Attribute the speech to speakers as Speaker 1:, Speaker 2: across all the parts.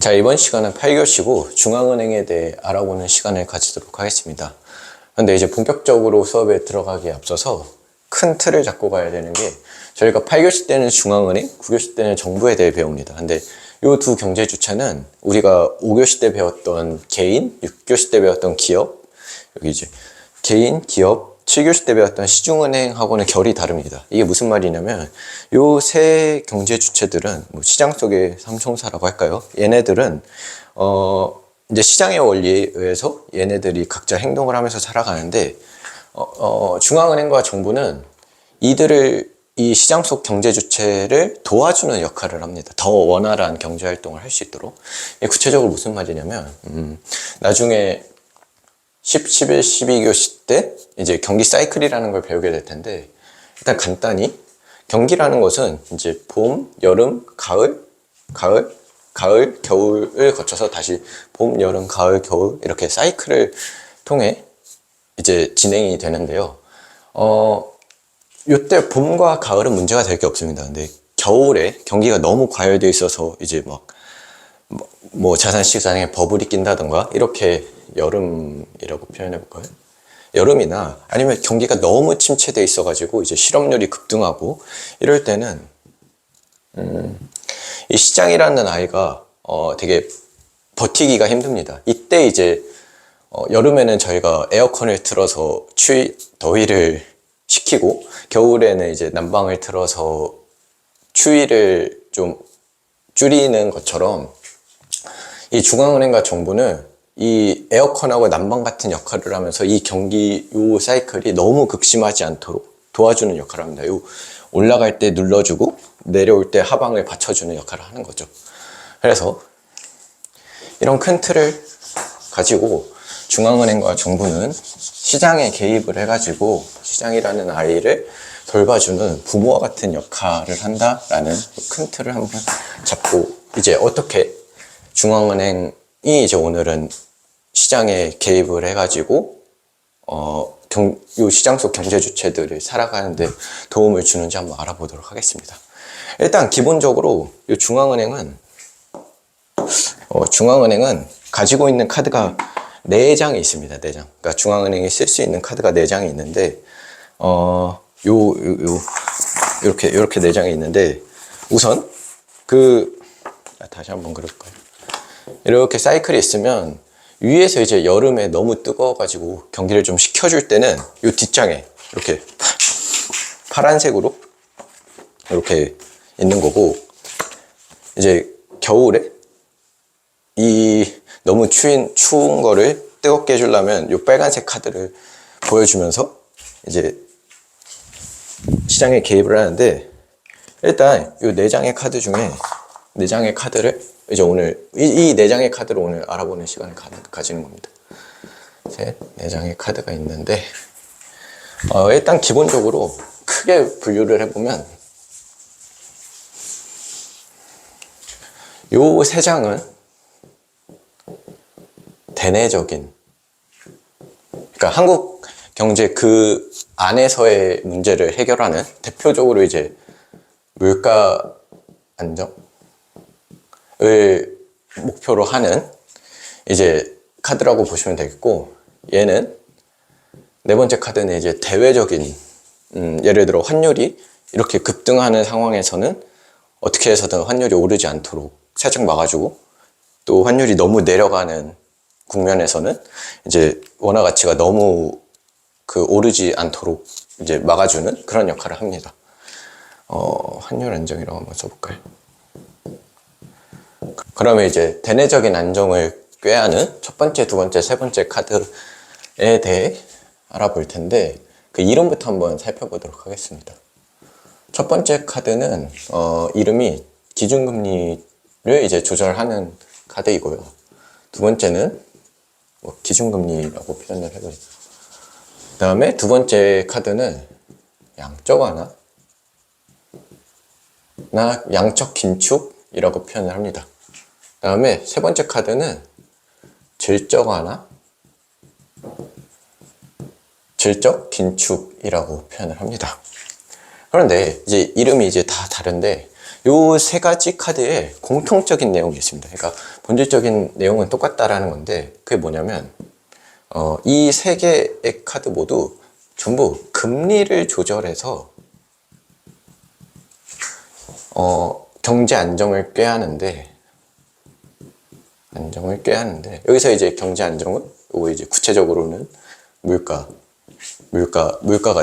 Speaker 1: 자, 이번 시간은 8교시고 중앙은행에 대해 알아보는 시간을 가지도록 하겠습니다. 근데 이제 본격적으로 수업에 들어가기에 앞서서 큰 틀을 잡고 가야 되는 게, 저희가 8교시 때는 중앙은행, 9교시 때는 정부에 대해 배웁니다. 근데 이 두 경제 주체는 우리가 5교시 때 배웠던 개인, 6교시 때 배웠던 기업, 여기 이제 개인, 기업, 7교시 때 배웠던 시중은행하고는 결이 다릅니다. 이게 무슨 말이냐면, 요 세 경제 주체들은 뭐 시장 속의 삼총사라고 할까요? 얘네들은 이제 시장의 원리에 의해서 얘네들이 각자 행동을 하면서 살아가는데, 중앙은행과 정부는 이 시장 속 경제 주체를 도와주는 역할을 합니다. 더 원활한 경제 활동을 할 수 있도록. 구체적으로 무슨 말이냐면, 나중에 10, 11, 12교시 때 이제 경기 사이클이라는 걸 배우게 될 텐데, 일단 간단히 경기라는 것은 이제 봄, 여름, 가을, 겨울을 거쳐서 다시 봄, 여름, 가을, 겨울 이렇게 사이클을 통해 이제 진행이 되는데요. 요때 봄과 가을은 문제가 될 게 없습니다. 근데 겨울에 경기가 너무 과열되어 있어서 이제 뭐 자산 시장에 버블이 낀다던가, 이렇게 여름이라고 표현해 볼까요? 여름이나 아니면 경기가 너무 침체돼 있어가지고 이제 실업률이 급등하고 이럴 때는 이 시장이라는 아이가 되게 버티기가 힘듭니다. 이때 이제 여름에는 저희가 에어컨을 틀어서 더위를 식히고, 겨울에는 이제 난방을 틀어서 추위를 좀 줄이는 것처럼, 이 중앙은행과 정부는 이 에어컨하고 난방 같은 역할을 하면서 이 경기 요 사이클이 너무 극심하지 않도록 도와주는 역할을 합니다. 요 올라갈 때 눌러주고 내려올 때 하방을 받쳐주는 역할을 하는 거죠. 그래서 이런 큰 틀을 가지고 중앙은행과 정부는 시장에 개입을 해가지고 시장이라는 아이를 돌봐주는 부모와 같은 역할을 한다라는 큰 틀을 한번 잡고, 이제 어떻게 중앙은행이 이제 오늘은 시장에 개입을 해가지고 요 시장 속 경제 주체들을 살아가는데 도움을 주는지 한번 알아보도록 하겠습니다. 일단 기본적으로 이 중앙은행은 가지고 있는 카드가 4장이 있습니다. 4장. 그러니까 중앙은행이 쓸 수 있는 카드가 4장이 있는데, 이렇게 4장이 있는데, 우선 다시 한번 그려볼까요? 이렇게 사이클이 있으면 위에서 이제 여름에 너무 뜨거워가지고 경기를 좀 식혀줄 때는 이 뒷장에 이렇게 파란색으로 이렇게 있는 거고, 이제 겨울에 이 너무 추운 거를 뜨겁게 해주려면 이 빨간색 카드를 보여주면서 이제 시장에 개입을 하는데, 일단 이 4장의 카드 중에 4장의 카드를 이제 오늘 이 4장의 카드를 오늘 알아보는 시간을 가지는 겁니다. 4장의 카드가 있는데, 일단 기본적으로 크게 분류를 해보면 요 3장은 대내적인, 그러니까 한국 경제 그 안에서의 문제를 해결하는, 대표적으로 이제 물가 안정을 목표로 하는 이제 카드라고 보시면 되겠고, 얘는 4번째 카드는 이제 대외적인, 예를 들어 환율이 이렇게 급등하는 상황에서는 어떻게 해서든 환율이 오르지 않도록 살짝 막아주고, 또 환율이 너무 내려가는 국면에서는 이제 원화 가치가 너무 오르지 않도록 이제 막아주는 그런 역할을 합니다. 환율 안정이라고 한번 써볼까요? 그러면 이제 대내적인 안정을 꾀하는 첫 번째, 두 번째, 세 번째 카드에 대해 알아볼 텐데, 그 이름부터 한번 살펴보도록 하겠습니다. 첫 번째 카드는 이름이 기준금리를 이제 조절하는 카드이고요. 두 번째는 기준금리라고 표현을 해보죠. 그 다음에 두 번째 카드는 양적 완화나 양적 긴축이라고 표현을 합니다. 그 다음에 세 번째 카드는 질적 완화, 질적 긴축이라고 표현을 합니다. 그런데 이제 이름이 이제 다 다른데, 요 세 가지 카드에 공통적인 내용이 있습니다. 그러니까 본질적인 내용은 똑같다라는 건데, 그게 뭐냐면 이 세 개의 카드 모두 전부 금리를 조절해서 경제 안정을 꾀하는데, 여기서 이제 경제 안정은 요거 이제 구체적으로는 물가가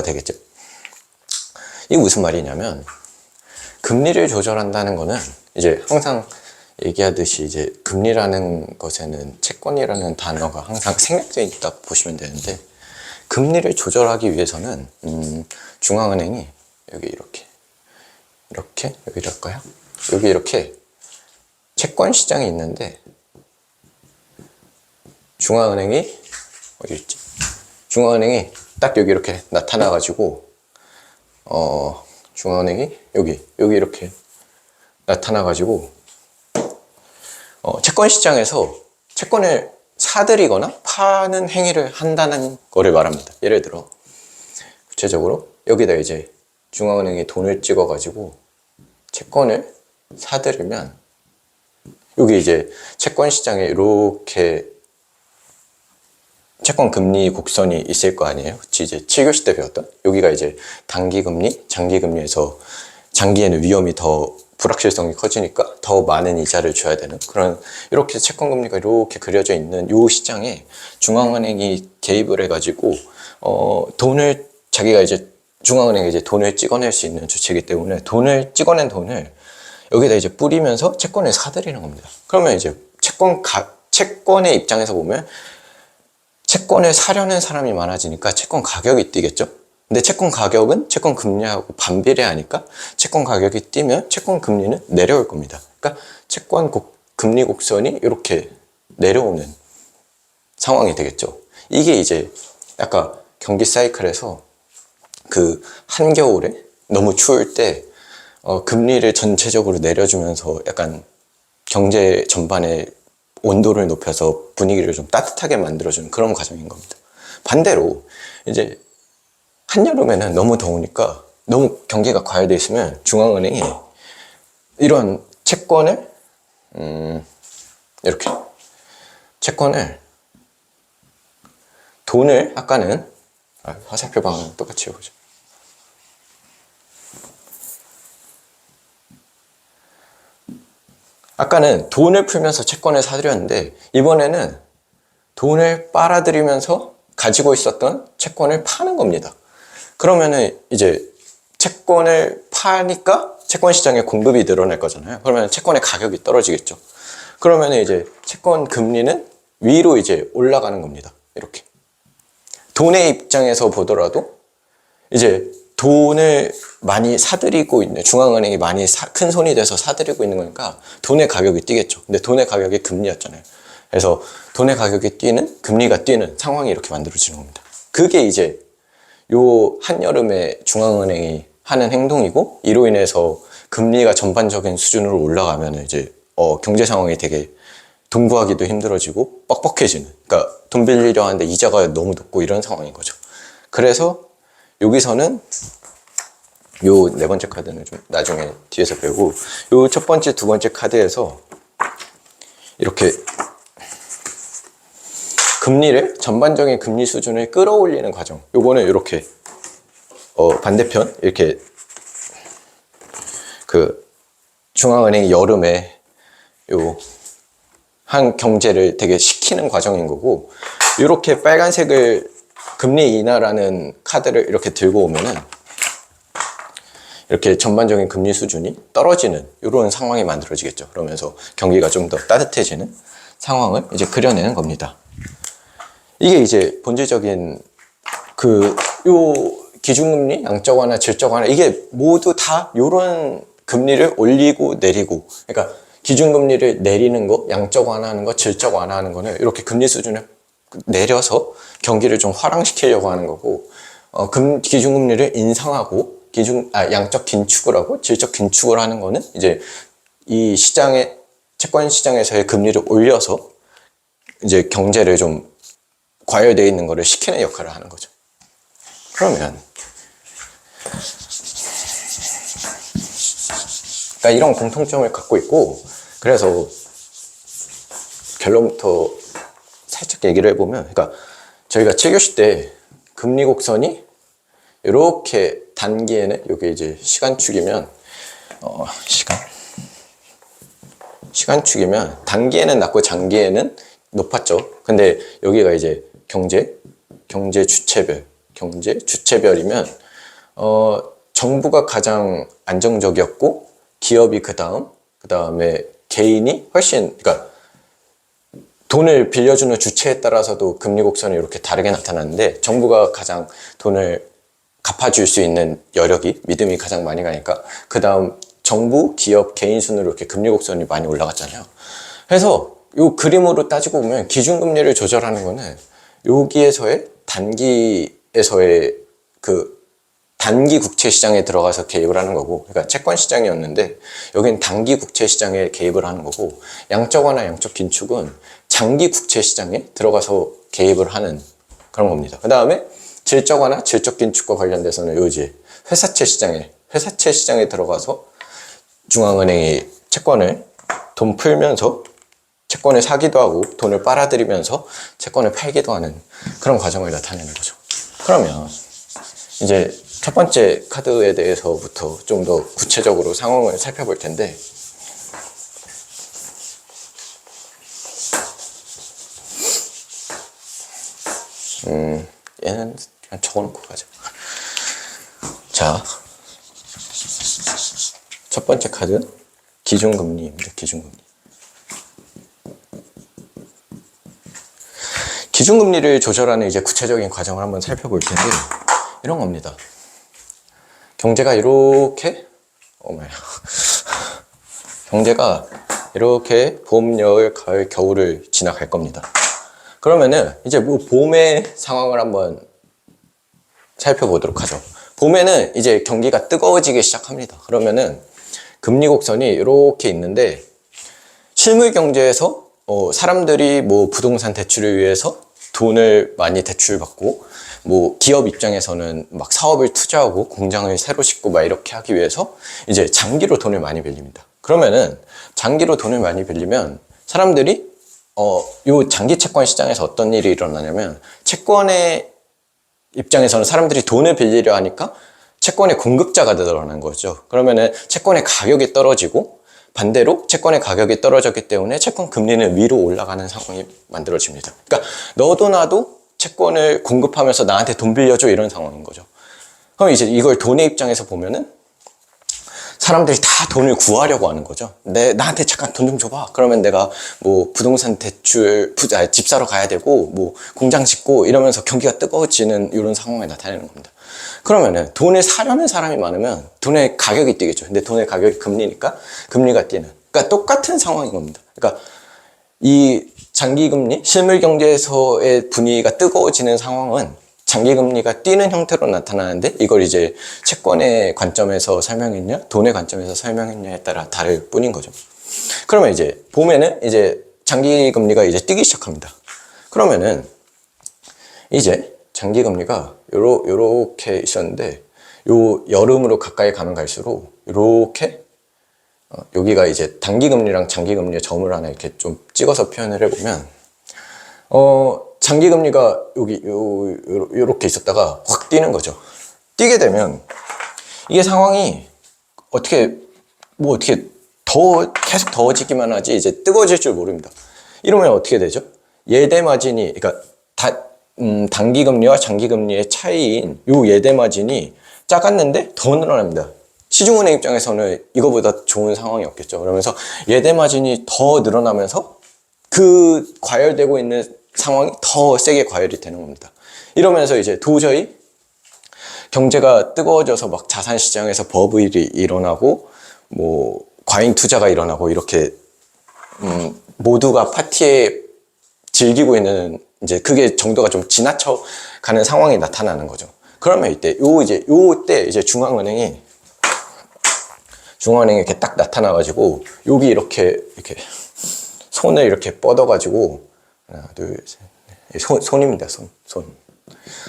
Speaker 1: 되겠죠. 이게 무슨 말이냐면, 금리를 조절한다는 거는 이제 항상 얘기하듯이 이제 금리라는 것에는 채권이라는 단어가 항상 생략되어 있다 보시면 되는데, 금리를 조절하기 위해서는 중앙은행이 여기 여기랄까요? 여기 이렇게 채권 시장이 있는데, 중앙은행이 어디 있지? 중앙은행이 딱 여기 이렇게 나타나 가지고 중앙은행이 여기 이렇게 나타나 가지고 채권 시장에서 채권을 사들이거나 파는 행위를 한다는 거를 말합니다. 예를 들어 구체적으로 여기다 이제 중앙은행이 돈을 찍어 가지고 채권을 사들이면, 여기 이제 채권 시장에 이렇게 채권 금리 곡선이 있을 거 아니에요? 그치? 이제 7교시 때 배웠던 여기가 이제 단기 금리, 장기 금리에서 장기에는 위험이 더 불확실성이 커지니까 더 많은 이자를 줘야 되는 그런, 이렇게 채권 금리가 이렇게 그려져 있는 요 시장에 중앙은행이 개입을 해가지고 자기가 이제 중앙은행이 이제 돈을 찍어낼 수 있는 주체이기 때문에 찍어낸 돈을 여기다 이제 뿌리면서 채권을 사들이는 겁니다. 그러면 이제 채권의 입장에서 보면 채권을 사려는 사람이 많아지니까 채권 가격이 뛰겠죠. 근데 채권 가격은 채권 금리하고 반비례하니까 채권 가격이 뛰면 채권 금리는 내려올 겁니다. 그러니까 채권 금리 곡선이 이렇게 내려오는 상황이 되겠죠. 이게 이제 아까 경기 사이클에서 그 한겨울에 너무 추울 때 금리를 전체적으로 내려주면서 약간 경제 전반에 온도를 높여서 분위기를 좀 따뜻하게 만들어주는 그런 과정인 겁니다. 반대로 이제 한여름에는 너무 더우니까 너무 경기가 과열되어 있으면 중앙은행이 이런 채권을 이렇게 돈을 아까는 화살표 방향 똑같이 해보죠. 아까는 돈을 풀면서 채권을 사들였는데, 이번에는 돈을 빨아들이면서 가지고 있었던 채권을 파는 겁니다. 그러면은 이제 채권을 파니까 채권 시장에 공급이 늘어날 거잖아요. 그러면 채권의 가격이 떨어지겠죠. 그러면 이제 채권 금리는 위로 이제 올라가는 겁니다. 이렇게. 돈의 입장에서 보더라도 이제 돈을 많이 사들이고 있는, 중앙은행이 많이 큰 손이 돼서 사들이고 있는 거니까 돈의 가격이 뛰겠죠. 근데 돈의 가격이 금리였잖아요. 그래서 돈의 가격이 뛰는, 금리가 뛰는 상황이 이렇게 만들어지는 겁니다. 그게 이제 요 한여름에 중앙은행이 하는 행동이고, 이로 인해서 금리가 전반적인 수준으로 올라가면 이제 경제 상황이 되게 돈 구하기도 힘들어지고 뻑뻑해지는, 그러니까 돈 빌리려 하는데 이자가 너무 높고 이런 상황인 거죠. 그래서 여기서는 요 네 번째 카드는 좀 나중에 뒤에서 배우고, 요 첫 번째, 두 번째 카드에서 이렇게 전반적인 금리 수준을 끌어올리는 과정, 요거는 이렇게 반대편 이렇게 그 중앙은행이 여름에 한 경제를 되게 식히는 과정인 거고, 이렇게 빨간색을 금리 인하라는 카드를 이렇게 들고 오면은 이렇게 전반적인 금리 수준이 떨어지는 이런 상황이 만들어지겠죠. 그러면서 경기가 좀 더 따뜻해지는 상황을 이제 그려내는 겁니다. 이게 이제 본질적인 요 기준금리, 양적 완화, 질적 완화, 이게 모두 다 요런 금리를 올리고 내리고, 그러니까 기준금리를 내리는 거, 양적 완화하는 거, 질적 완화하는 거는 이렇게 금리 수준을 내려서 경기를 좀 화랑시키려고 하는 거고, 기준금리를 인상하고 양적 긴축을 하고 질적 긴축을 하는 거는 이제 이 채권 시장에서의 금리를 올려서 이제 경제를 좀 과열되어 있는 거를 식히는 역할을 하는 거죠. 그러면 그러니까 이런 공통점을 갖고 있고, 그래서 결론부터 살짝 얘기를 해보면, 그러니까 저희가 7교시 때 금리 곡선이 이렇게 단기에는, 이게 이제 시간축이면, 시간축이면 단기에는 낮고 장기에는 높았죠. 근데 여기가 이제 경제 주체별이면 정부가 가장 안정적이었고 기업이 그 다음에 개인이 훨씬, 그러니까 돈을 빌려주는 주체에 따라서도 금리 곡선이 이렇게 다르게 나타나는데, 정부가 가장 돈을 갚아줄 수 있는 여력이, 믿음이 가장 많이 가니까 그 다음 정부, 기업, 개인 순으로 이렇게 금리 곡선이 많이 올라갔잖아요. 그래서 이 그림으로 따지고 보면 기준금리를 조절하는 거는 여기에서의 단기에서의 그 단기 국채 시장에 들어가서 개입을 하는 거고, 그러니까 채권 시장이었는데 여기는 단기 국채 시장에 개입을 하는 거고, 양적 완화, 양적 긴축은 장기 국채 시장에 들어가서 개입을 하는 그런 겁니다. 그 다음에 질적 완화, 질적 긴축과 관련돼서는 요지 회사채 시장에 들어가서 중앙은행이 채권을 돈 풀면서 채권을 사기도 하고 돈을 빨아들이면서 채권을 팔기도 하는 그런 과정을 나타내는 거죠. 그러면 이제 첫 번째 카드에 대해서부터 좀 더 구체적으로 상황을 살펴볼 텐데, 얘는 그냥 적어놓고 가자. 자, 첫 번째 카드 기준금리입니다. 기준금리를 조절하는 이제 구체적인 과정을 한번 살펴볼 텐데, 이런 겁니다. 경제가 이렇게 경제가 이렇게 봄, 여름, 가을, 겨울을 지나갈 겁니다. 그러면은 이제 뭐 봄의 상황을 한번 살펴보도록 하죠. 봄에는 이제 경기가 뜨거워지기 시작합니다. 그러면은 금리 곡선이 이렇게 있는데, 실물 경제에서 사람들이 뭐 부동산 대출을 위해서 돈을 많이 대출받고, 뭐 기업 입장에서는 막 사업을 투자하고 공장을 새로 짓고 막 이렇게 하기 위해서 이제 장기로 돈을 많이 빌립니다. 그러면은 장기로 돈을 많이 빌리면 사람들이 요 장기 채권 시장에서 어떤 일이 일어나냐면, 채권의 입장에서는 사람들이 돈을 빌리려 하니까 채권의 공급자가 늘어나는 거죠. 그러면은 채권의 가격이 떨어지고, 반대로 채권의 가격이 떨어졌기 때문에 채권 금리는 위로 올라가는 상황이 만들어집니다. 그러니까 너도 나도 채권을 공급하면서 나한테 돈 빌려줘, 이런 상황인 거죠. 그럼 이제 이걸 돈의 입장에서 보면은 사람들이 다 돈을 구하려고 하는 거죠. 나한테 잠깐 돈 좀 줘봐. 그러면 내가 뭐 부동산 대출, 집 사러 가야 되고, 뭐 공장 짓고 이러면서 경기가 뜨거워지는 이런 상황이 나타내는 겁니다. 그러면은 돈을 사려는 사람이 많으면 돈의 가격이 뛰겠죠. 근데 돈의 가격이 금리니까 금리가 뛰는. 그러니까 똑같은 상황인 겁니다. 그러니까 이 장기금리, 실물경제에서의 분위기가 뜨거워지는 상황은 장기금리가 뛰는 형태로 나타나는데, 이걸 이제 채권의 관점에서 설명했냐, 돈의 관점에서 설명했냐에 따라 다를 뿐인 거죠. 그러면 이제 봄에는 이제 장기금리가 이제 뛰기 시작합니다. 그러면은 이제 장기금리가 요렇게 있었는데, 요 여름으로 가까이 가면 갈수록 요렇게 여기가 이제 단기금리랑 장기금리의 점을 하나 이렇게 좀 찍어서 표현을 해보면, 장기금리가 요렇게 있었다가 확 뛰는 거죠. 뛰게 되면 이게 상황이 어떻게 계속 더워지기만 하지 이제 뜨거워질 줄 모릅니다. 이러면 어떻게 되죠? 예대 마진이, 그러니까 단기금리와 장기금리의 차이인 요 예대 마진이 작았는데 더 늘어납니다. 시중은행 입장에서는 이거보다 좋은 상황이 없겠죠. 그러면서 예대 마진이 더 늘어나면서 그 과열되고 있는 상황이 더 세게 과열이 되는 겁니다. 이러면서 이제 도저히 경제가 뜨거워져서 막 자산 시장에서 버블이 일어나고, 뭐 과잉 투자가 일어나고, 이렇게 모두가 파티에 즐기고 있는, 이제 그게 정도가 좀 지나쳐 가는 상황이 나타나는 거죠. 그러면 이때 요때 이제 중앙은행이 이렇게 딱 나타나가지고, 여기 이렇게 손을 이렇게 뻗어가지고, 하나, 둘, 셋, 넷. 손입니다, 손.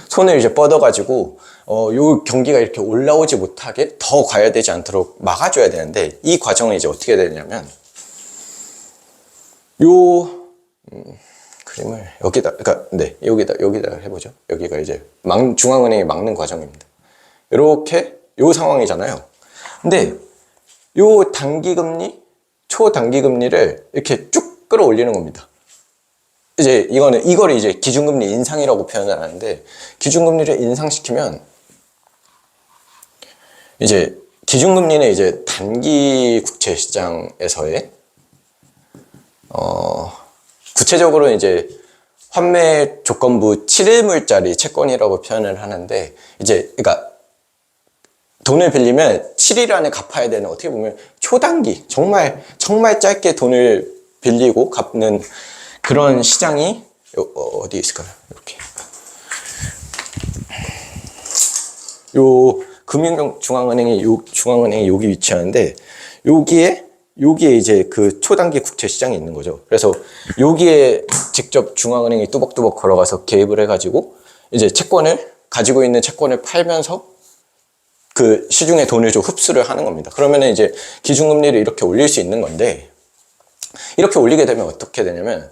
Speaker 1: 손을 이제 뻗어가지고 요 경기가 이렇게 올라오지 못하게 더 과열되지 않도록 막아줘야 되는데, 이 과정은 이제 어떻게 되냐면, 요 그림을 여기다, 그러니까 네, 여기다 해보죠. 여기가 이제 중앙은행이 막는 과정입니다. 이렇게 요 상황이잖아요. 근데 요 단기금리, 초단기금리를 이렇게 쭉 끌어올리는 겁니다. 이제 이거를 이제 기준금리 인상이라고 표현을 하는데, 기준금리를 인상시키면 이제 기준금리는 이제 단기 국채 시장에서의 구체적으로 이제 환매 조건부 7일물짜리 채권이라고 표현을 하는데, 이제 그러니까 돈을 빌리면 7일 안에 갚아야 되는, 어떻게 보면 초단기, 정말 짧게 돈을 빌리고 갚는 그런 시장이 어디 있을까요? 이렇게 요 중앙은행이 여기 위치하는데, 여기에 이제 그 초단기 국채 시장이 있는 거죠. 그래서 여기에 직접 중앙은행이 뚜벅뚜벅 걸어가서 개입을 해가지고 이제 가지고 있는 채권을 팔면서 그 시중에 돈을 좀 흡수를 하는 겁니다. 그러면은 이제 기준금리를 이렇게 올릴 수 있는 건데, 이렇게 올리게 되면 어떻게 되냐면,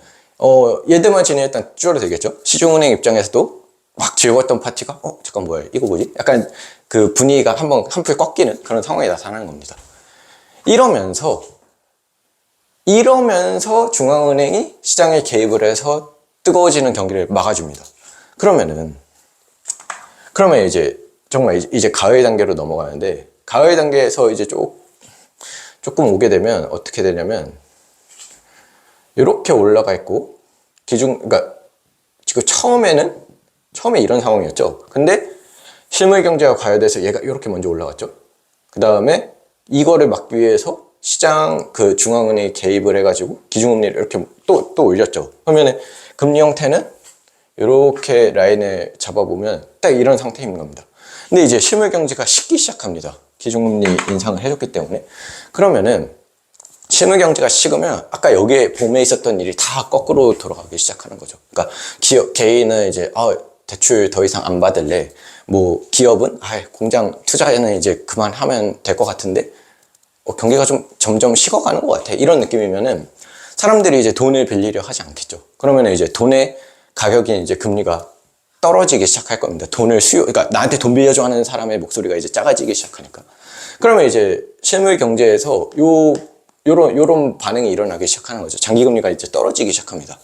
Speaker 1: 예대마진이 일단 줄어들겠죠. 시중은행 입장에서도 막 즐거웠던 파티가, 잠깐 뭐야, 이거 뭐지? 약간 그 분위기가 한풀 꺾이는 그런 상황이 나타나는 겁니다. 이러면서 중앙은행이 시장에 개입을 해서 뜨거워지는 경기를 막아줍니다. 그러면 이제 정말 이제 가을 단계로 넘어가는데, 가을 단계에서 이제 조금 오게 되면 어떻게 되냐면, 이렇게 올라가 있고, 그러니까 지금 처음에 이런 상황이었죠. 근데 실물 경제가 과열돼서 얘가 이렇게 먼저 올라갔죠. 그 다음에 이거를 막기 위해서 그 중앙은행이 개입을 해가지고 기준금리를 이렇게 또 올렸죠. 그러면 금리 형태는 이렇게 라인을 잡아보면 딱 이런 상태인 겁니다. 근데 이제 실물 경제가 식기 시작합니다. 기준금리 인상을 해줬기 때문에. 그러면은 실물 경제가 식으면 아까 여기에 봄에 있었던 일이 다 거꾸로 돌아가기 시작하는 거죠. 그러니까 개인은 이제 대출 더 이상 안 받을래. 뭐 기업은 공장 투자에는 이제 그만하면 될 것 같은데 경기가 좀 점점 식어가는 것 같아. 이런 느낌이면은 사람들이 이제 돈을 빌리려 하지 않겠죠. 그러면 이제 돈의 가격이 이제 금리가 떨어지기 시작할 겁니다. 그러니까 나한테 돈 빌려줘 하는 사람의 목소리가 이제 작아지기 시작하니까. 그러면 이제 실물 경제에서 요런 반응이 일어나기 시작하는 거죠. 장기금리가 이제 떨어지기 시작합니다.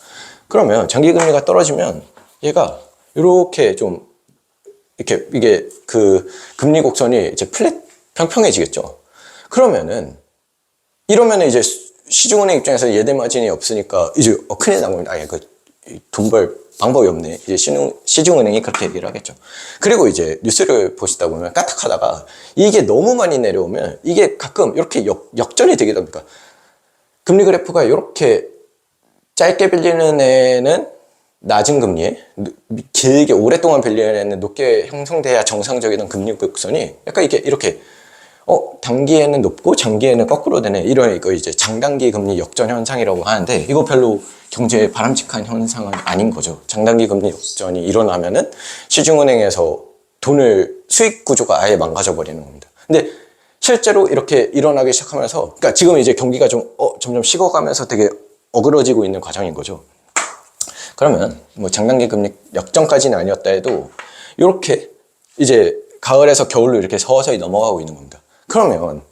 Speaker 1: 그러면 장기금리가 떨어지면 얘가 이렇게 이게 그 금리 곡선이 이제 평평해지겠죠. 이러면은 이제 시중은행 입장에서 예대 마진이 없으니까 이제 큰일 난 겁니다. 돈 벌 방법이 없네. 이제 시중은행이 그렇게 얘기를 하겠죠. 그리고 이제 뉴스를 보시다 보면 까딱하다가 이게 너무 많이 내려오면 이게 가끔 이렇게 역전이 되기도 합니다. 금리 그래프가 이렇게 짧게 빌리는 애는 낮은 금리에, 길게 오랫동안 빌리는 애는 높게 형성돼야 정상적이던 금리 곡선이 약간 이렇게 단기에는 높고 장기에는 거꾸로 되네. 이거 이제 장단기 금리 역전 현상이라고 하는데, 이거 별로 경제에 바람직한 현상은 아닌 거죠. 장단기 금리 역전이 일어나면은 시중은행에서 수익 구조가 아예 망가져 버리는 겁니다. 근데 실제로 이렇게 일어나기 시작하면서, 그러니까 지금 이제 경기가 점점 식어가면서 되게 어그러지고 있는 과정인 거죠. 그러면 뭐 장단기 금리 역전까지는 아니었다 해도 이렇게 이제 가을에서 겨울로 이렇게 서서히 넘어가고 있는 겁니다. 그러면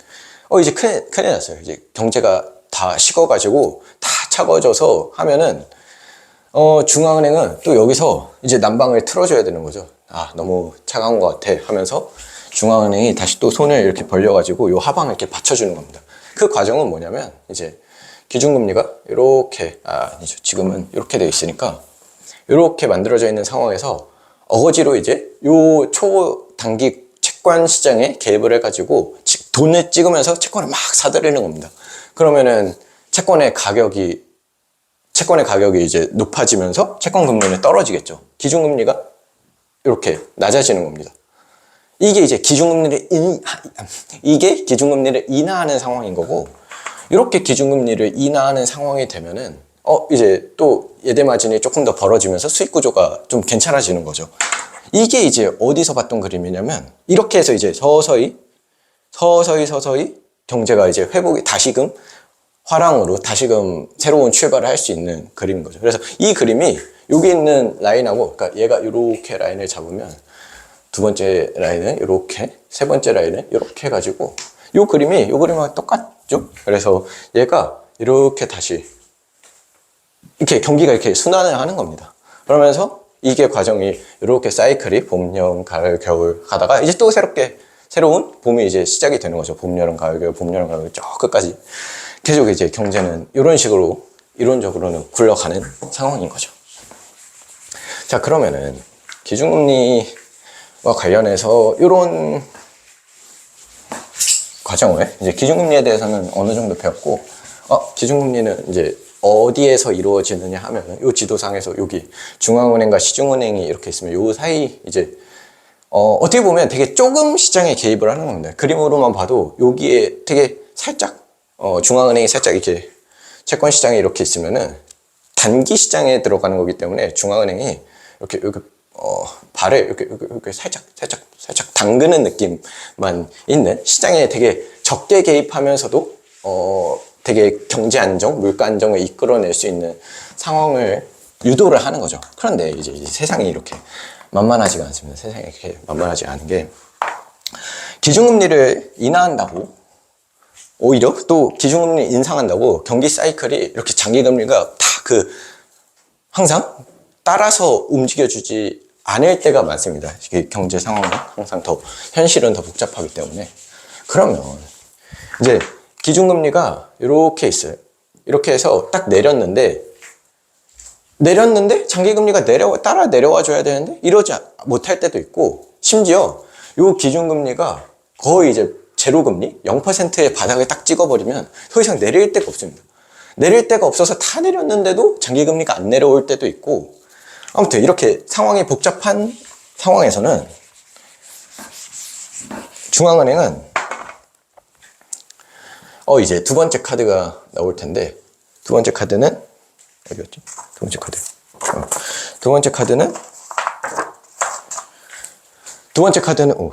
Speaker 1: 이제 큰일 났어요. 이제 경제가 다 식어가지고 다 차가워져서 하면은 중앙은행은 또 여기서 이제 난방을 틀어줘야 되는 거죠. 너무 차가운 것 같아 하면서 중앙은행이 다시 또 손을 이렇게 벌려가지고 요 하방을 이렇게 받쳐주는 겁니다. 그 과정은 뭐냐면 이제 기준금리가 이렇게 아니죠. 지금은 이렇게 되어 있으니까 이렇게 만들어져 있는 상황에서 어거지로 이제 요 초단기 채권 시장에 개입을 해가지고 돈을 찍으면서 채권을 막 사들이는 겁니다. 그러면은 채권의 가격이 이제 높아지면서 채권 금리는 떨어지겠죠. 기준금리가 이렇게 낮아지는 겁니다. 이게 기준금리를 인하하는 상황인 거고, 이렇게 기준금리를 인하하는 상황이 되면은 이제 또 예대 마진이 조금 더 벌어지면서 수익 구조가 좀 괜찮아지는 거죠. 이게 이제 어디서 봤던 그림이냐면 이렇게 해서 이제 서서히 경제가 이제 회복이 다시금 화랑으로 다시금 새로운 출발을 할 수 있는 그림인 거죠. 그래서 이 그림이 여기 있는 라인하고, 그러니까 얘가 이렇게 라인을 잡으면 두 번째 라인은 이렇게, 세 번째 라인은 이렇게 해가지고 요 그림하고 똑같죠. 그래서 얘가 이렇게 다시 이렇게 경기가 이렇게 순환을 하는 겁니다. 그러면서 이게 과정이 이렇게 사이클이 봄, 여름, 가을, 겨울 가다가 이제 또 새로운 봄이 이제 시작이 되는 거죠. 봄, 여름, 가을, 겨울, 봄, 여름, 가을, 쭉 끝까지 계속 이제 경제는 이런 식으로 이론적으로는 굴러가는 상황인 거죠. 자, 그러면은 기준금리와 관련해서 이런 과정을 이제 기준금리에 대해서는 어느 정도 배웠고, 기준금리는 이제 어디에서 이루어지느냐 하면은 요 지도상에서 여기 중앙은행과 시중은행이 이렇게 있으면 요 사이 이제 어떻게 보면 되게 조금 시장에 개입을 하는 겁니다. 그림으로만 봐도 여기에 되게 살짝 중앙은행이 살짝 이렇게 채권 시장에 이렇게 있으면은 단기 시장에 들어가는 거기 때문에 중앙은행이 이렇게 발을 이렇게 살짝 담그는 느낌만 있는, 시장에 되게 적게 개입하면서도 되게 경제 안정, 물가 안정을 이끌어낼 수 있는 상황을 유도를 하는 거죠. 그런데 이제 세상이 이렇게 만만하지가 않습니다. 세상이 이렇게 만만하지 않은 게, 기준금리를 인하한다고 오히려 또 기준금리 인상한다고 경기 사이클이 이렇게 장기금리가 다 항상 따라서 움직여주지 않을 때가 많습니다. 경제 상황은 항상 현실은 더 복잡하기 때문에. 그러면 이제 기준금리가 이렇게 있어요. 이렇게 해서 딱 내렸는데 장기금리가 따라 내려와 줘야 되는데 이러지 못할 때도 있고, 심지어 요 기준금리가 거의 이제 제로금리 0%의 바닥을 딱 찍어버리면 더 이상 내릴 데가 없습니다. 내릴 데가 없어서 다 내렸는데도 장기금리가 안 내려올 때도 있고, 아무튼 이렇게 상황이 복잡한 상황에서는 중앙은행은 이제 두 번째 카드가 나올 텐데, 두 번째 카드는 어디였지? 두 번째 카드. 두 번째 카드는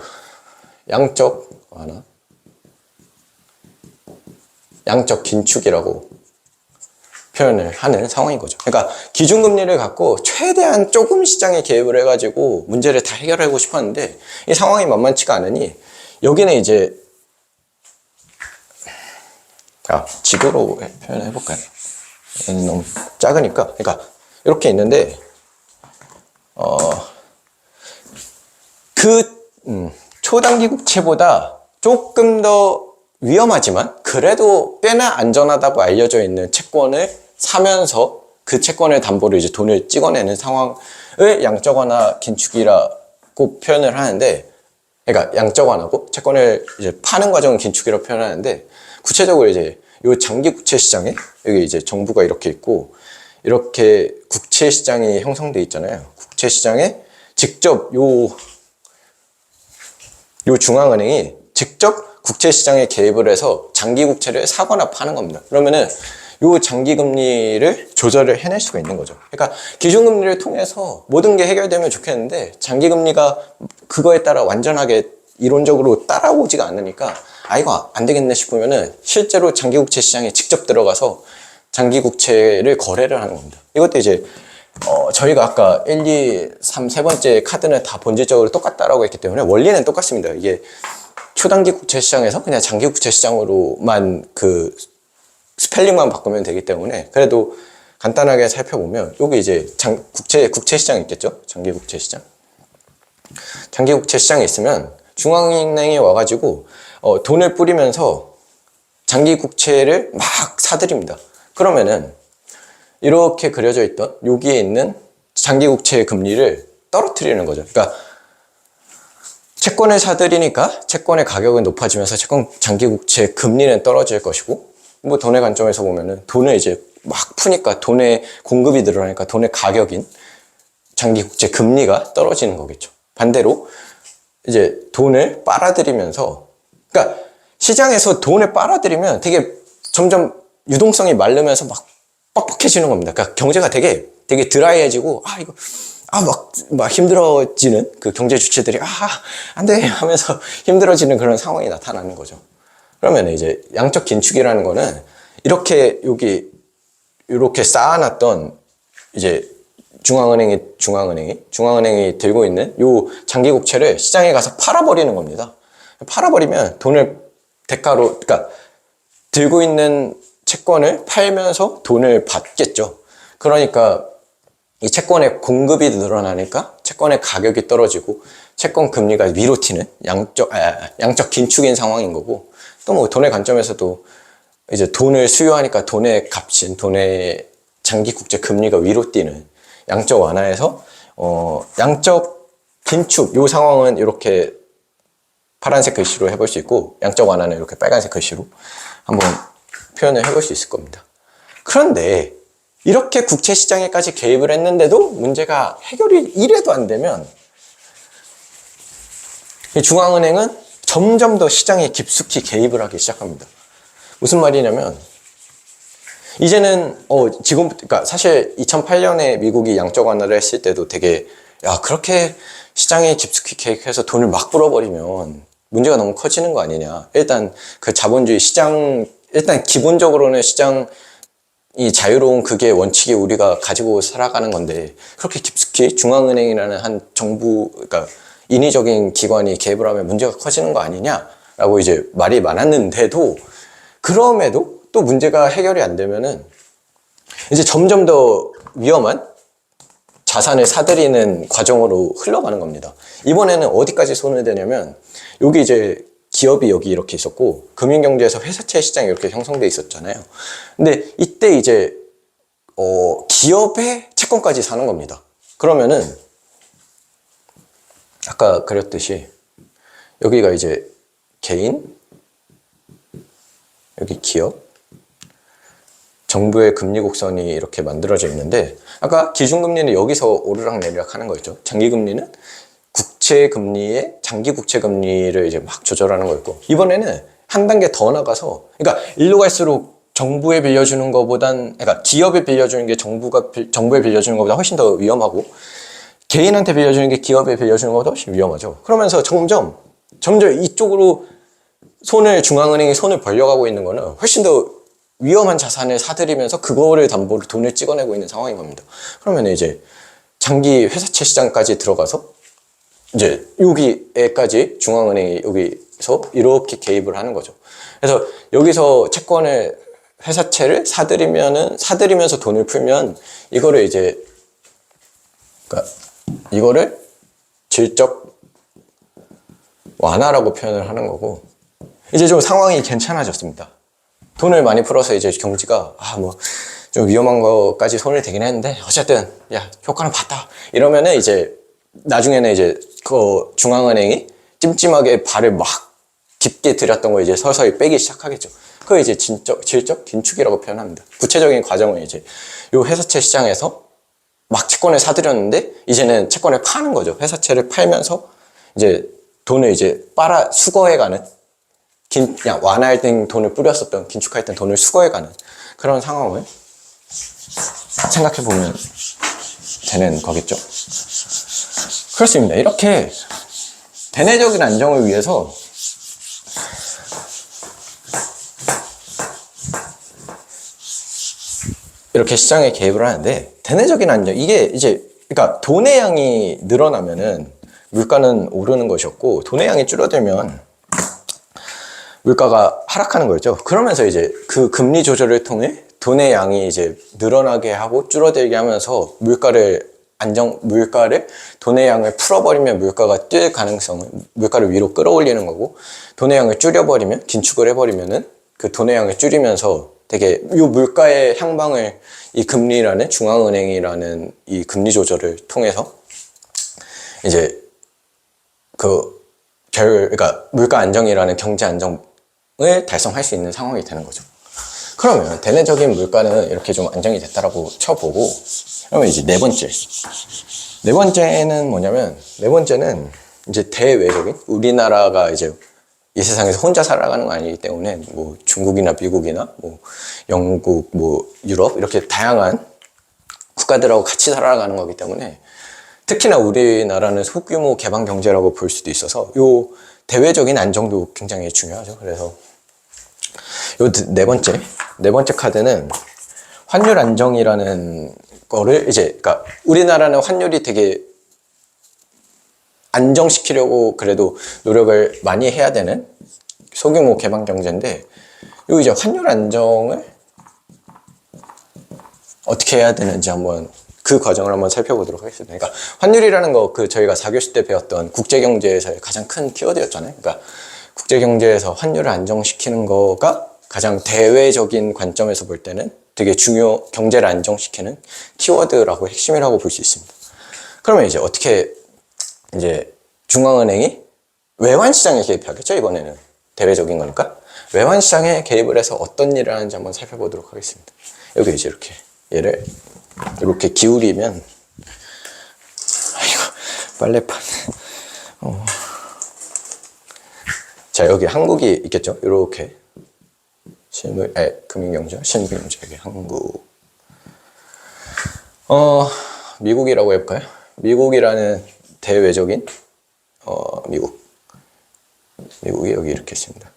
Speaker 1: 양적 긴축이라고 표현을 하는 상황인 거죠. 그러니까 기준금리를 갖고 최대한 조금 시장에 개입을 해가지고 문제를 다 해결하고 싶었는데 이 상황이 만만치가 않으니, 여기는 이제 지도로 표현해 볼까요? 너무 작으니까. 그러니까 이렇게 있는데 초단기 국채보다 조금 더 위험하지만 그래도 꽤나 안전하다고 알려져 있는 채권을 사면서 그 채권을 담보로 이제 돈을 찍어내는 상황을 양적 완화 긴축이라고 표현을 하는데, 그러니까 양적 완화고 채권을 이제 파는 과정은 긴축이라고 표현하는데, 구체적으로 이제 요 장기 국채 시장에 여기 이제 정부가 이렇게 있고 이렇게 국채 시장이 형성돼 있잖아요. 국채 시장에 직접 요 중앙은행이 직접 국채 시장에 개입을 해서 장기 국채를 사거나 파는 겁니다. 그러면은 요 장기 금리를 조절을 해낼 수가 있는 거죠. 그러니까 기준금리를 통해서 모든 게 해결되면 좋겠는데 장기 금리가 그거에 따라 완전하게 이론적으로 따라오지가 않으니까 이거 안 되겠네 싶으면은 실제로 장기 국채 시장에 직접 들어가서 장기 국채를 거래를 하는 겁니다. 이것도 이제 저희가 아까 1, 2, 3, 세 번째 카드는 다 본질적으로 똑같다라고 했기 때문에 원리는 똑같습니다. 이게 초단기 국채 시장에서 그냥 장기 국채 시장으로만 스펠링만 바꾸면 되기 때문에, 그래도 간단하게 살펴보면 여기 이제 국채 시장이 있겠죠? 장기 국채 시장. 장기 국채 시장에 있으면 중앙은행이 와가지고 돈을 뿌리면서 장기 국채를 막 사들입니다. 그러면은 이렇게 그려져 있던 여기에 있는 장기 국채의 금리를 떨어뜨리는 거죠. 그러니까 채권을 사들이니까 채권의 가격은 높아지면서 장기 국채 금리는 떨어질 것이고, 뭐 돈의 관점에서 보면은 돈을 이제 막 푸니까 돈의 공급이 늘어나니까 돈의 가격인 장기 국채 금리가 떨어지는 거겠죠. 반대로 이제 돈을 빨아들이면서, 그러니까 시장에서 돈을 빨아들이면 되게 점점 유동성이 마르면서 막 뻑뻑해지는 겁니다. 그러니까 경제가 되게 드라이해지고 이거 막 힘들어지는 그 경제 주체들이 안 돼! 하면서 힘들어지는 그런 상황이 나타나는 거죠. 그러면 이제 양적 긴축이라는 거는 이렇게 이렇게 쌓아놨던 이제 중앙은행이 들고 있는 요 장기 국채를 시장에 가서 팔아버리는 겁니다. 팔아버리면 돈을 대가로, 그러니까 들고 있는 채권을 팔면서 돈을 받겠죠. 그러니까 이 채권의 공급이 늘어나니까 채권의 가격이 떨어지고 채권 금리가 위로 튀는 양적 긴축인 상황인 거고, 또 뭐 돈의 관점에서도 이제 돈을 수요하니까 돈의 장기 국채 금리가 위로 뛰는 양적 완화에서 양적 긴축, 요 상황은 이렇게 파란색 글씨로 해볼 수 있고, 양적 완화는 이렇게 빨간색 글씨로 한번 표현을 해볼 수 있을 겁니다. 그런데 이렇게 국채 시장에까지 개입을 했는데도 문제가 해결이 1회도 안 되면 이 중앙은행은 점점 더 시장에 깊숙이 개입을 하기 시작합니다. 무슨 말이냐면 이제는 그러니까 사실 2008년에 미국이 양적 완화를 했을 때도 되게 그렇게 시장에 깊숙이 개입해서 돈을 막 불어버리면 문제가 너무 커지는 거 아니냐. 일단 그 자본주의 시장, 일단 기본적으로는 시장이 자유로운 그게 원칙이 우리가 가지고 살아가는 건데, 그렇게 깊숙이 중앙은행이라는 한 정부, 그러니까 인위적인 기관이 개입을 하면 문제가 커지는 거 아니냐라고 이제 말이 많았는데도, 그럼에도 또 문제가 해결이 안 되면은 이제 점점 더 위험한 자산을 사들이는 과정으로 흘러가는 겁니다. 이번에는 어디까지 손을 대냐면, 여기 이제 기업이 여기 이렇게 있었고, 금융경제에서 회사채 시장이 이렇게 형성돼 있었잖아요. 근데 이때 이제 기업의 채권까지 사는 겁니다. 그러면은 아까 그렸듯이 여기가 이제 개인, 여기 기업, 정부의 금리 곡선이 이렇게 만들어져 있는데, 아까 기준금리는 여기서 오르락내리락 하는 거였죠. 장기금리는 국채금리의 장기 국채금리를 이제 막 조절하는 거였고, 이번에는 한 단계 더 나가서, 그러니까 일로 갈수록 정부에 빌려주는 것보단, 그러니까 기업에 빌려주는 게 정부에 빌려주는 것보다 훨씬 더 위험하고, 개인한테 빌려주는 게 기업에 빌려주는 것보다 훨씬 위험하죠. 그러면서 점점 이쪽으로 중앙은행이 손을 벌려가고 있는 거는 훨씬 더 위험한 자산을 사들이면서 그거를 담보로 돈을 찍어내고 있는 상황인 겁니다. 그러면 이제 장기 회사채 시장까지 들어가서 이제 여기에까지 중앙은행이 여기서 이렇게 개입을 하는 거죠. 그래서 여기서 채권을, 회사채를 사들이면서 돈을 풀면 이거를 이제, 그러니까 이거를 질적 완화라고 표현을 하는 거고, 이제 좀 상황이 괜찮아졌습니다. 돈을 많이 풀어서 이제 경기가 좀 위험한 거까지 손을 대긴 했는데, 어쨌든 효과는 봤다 이러면은 이제 나중에는 이제 그 중앙은행이 찜찜하게 발을 막 깊게 들였던 거 이제 서서히 빼기 시작하겠죠. 그거 이제 질적 긴축이라고 표현합니다. 구체적인 과정은 이제 요 회사채 시장에서 막 채권을 사들였는데 이제는 채권을 파는 거죠. 회사채를 팔면서 이제 돈을 이제 수거해가는, 그냥 완화할 땐 돈을 뿌렸었던, 긴축할 땐 돈을 수거해가는 그런 상황을 생각해보면 되는 거겠죠. 그렇습니다. 이렇게 대내적인 안정을 위해서 이렇게 시장에 개입을 하는데, 대내적인 안정, 이게 이제, 그러니까 돈의 양이 늘어나면은 물가는 오르는 것이었고, 돈의 양이 줄어들면 물가가 하락하는 거였죠. 그러면서 이제 그 금리 조절을 통해 돈의 양이 이제 늘어나게 하고 줄어들게 하면서 물가를 돈의 양을 풀어버리면 물가가 뛸 가능성을, 물가를 위로 끌어올리는 거고, 돈의 양을 줄여버리면, 긴축을 해버리면은 그 돈의 양을 줄이면서 되게 이 물가의 향방을 이 금리라는, 중앙은행이라는 이 금리 조절을 통해서 이제 그러니까 물가 안정이라는 경제 안정을 달성할 수 있는 상황이 되는 거죠. 그러면 대내적인 물가는 이렇게 좀 안정이 됐다라고 쳐보고, 그러면 이제 네 번째는 뭐냐면, 네 번째는 이제 대외적인, 우리나라가 이제 이 세상에서 혼자 살아가는 거 아니기 때문에 뭐 중국이나 미국이나 뭐 영국, 뭐 유럽 이렇게 다양한 국가들하고 같이 살아가는 거기 때문에 특히나 우리나라는 소규모 개방 경제라고 볼 수도 있어서 요 대외적인 안정도 굉장히 중요하죠. 그래서 요 네 번째 카드는 환율 안정이라는 거를 이제, 그러니까 우리나라는 환율이 되게 안정시키려고 그래도 노력을 많이 해야 되는 소규모 개방 경제인데, 요 이제 환율 안정을 어떻게 해야 되는지 한번 그 과정을 한번 살펴보도록 하겠습니다. 그러니까 환율이라는 거 저희가 4교시 때 배웠던 국제경제에서의 가장 큰 키워드였잖아요. 그러니까 국제경제에서 환율을 안정시키는 거가 가장 대외적인 관점에서 볼 때는 되게 경제를 안정시키는 키워드라고 핵심이라고 볼 수 있습니다. 그러면 이제 어떻게 이제 중앙은행이 외환시장에 개입하겠죠, 이번에는. 대외적인 거니까. 외환시장에 개입을 해서 어떤 일을 하는지 한번 살펴보도록 하겠습니다. 여기 이제 이렇게 얘를 이렇게 기울이면, 아이고, 빨래판. 자, 여기 한국이 있겠죠? 이렇게. 금융경제, 신경제, 여기 한국. 미국이라고 해볼까요? 미국이라는 대외적인, 미국이 여기 이렇게 있습니다.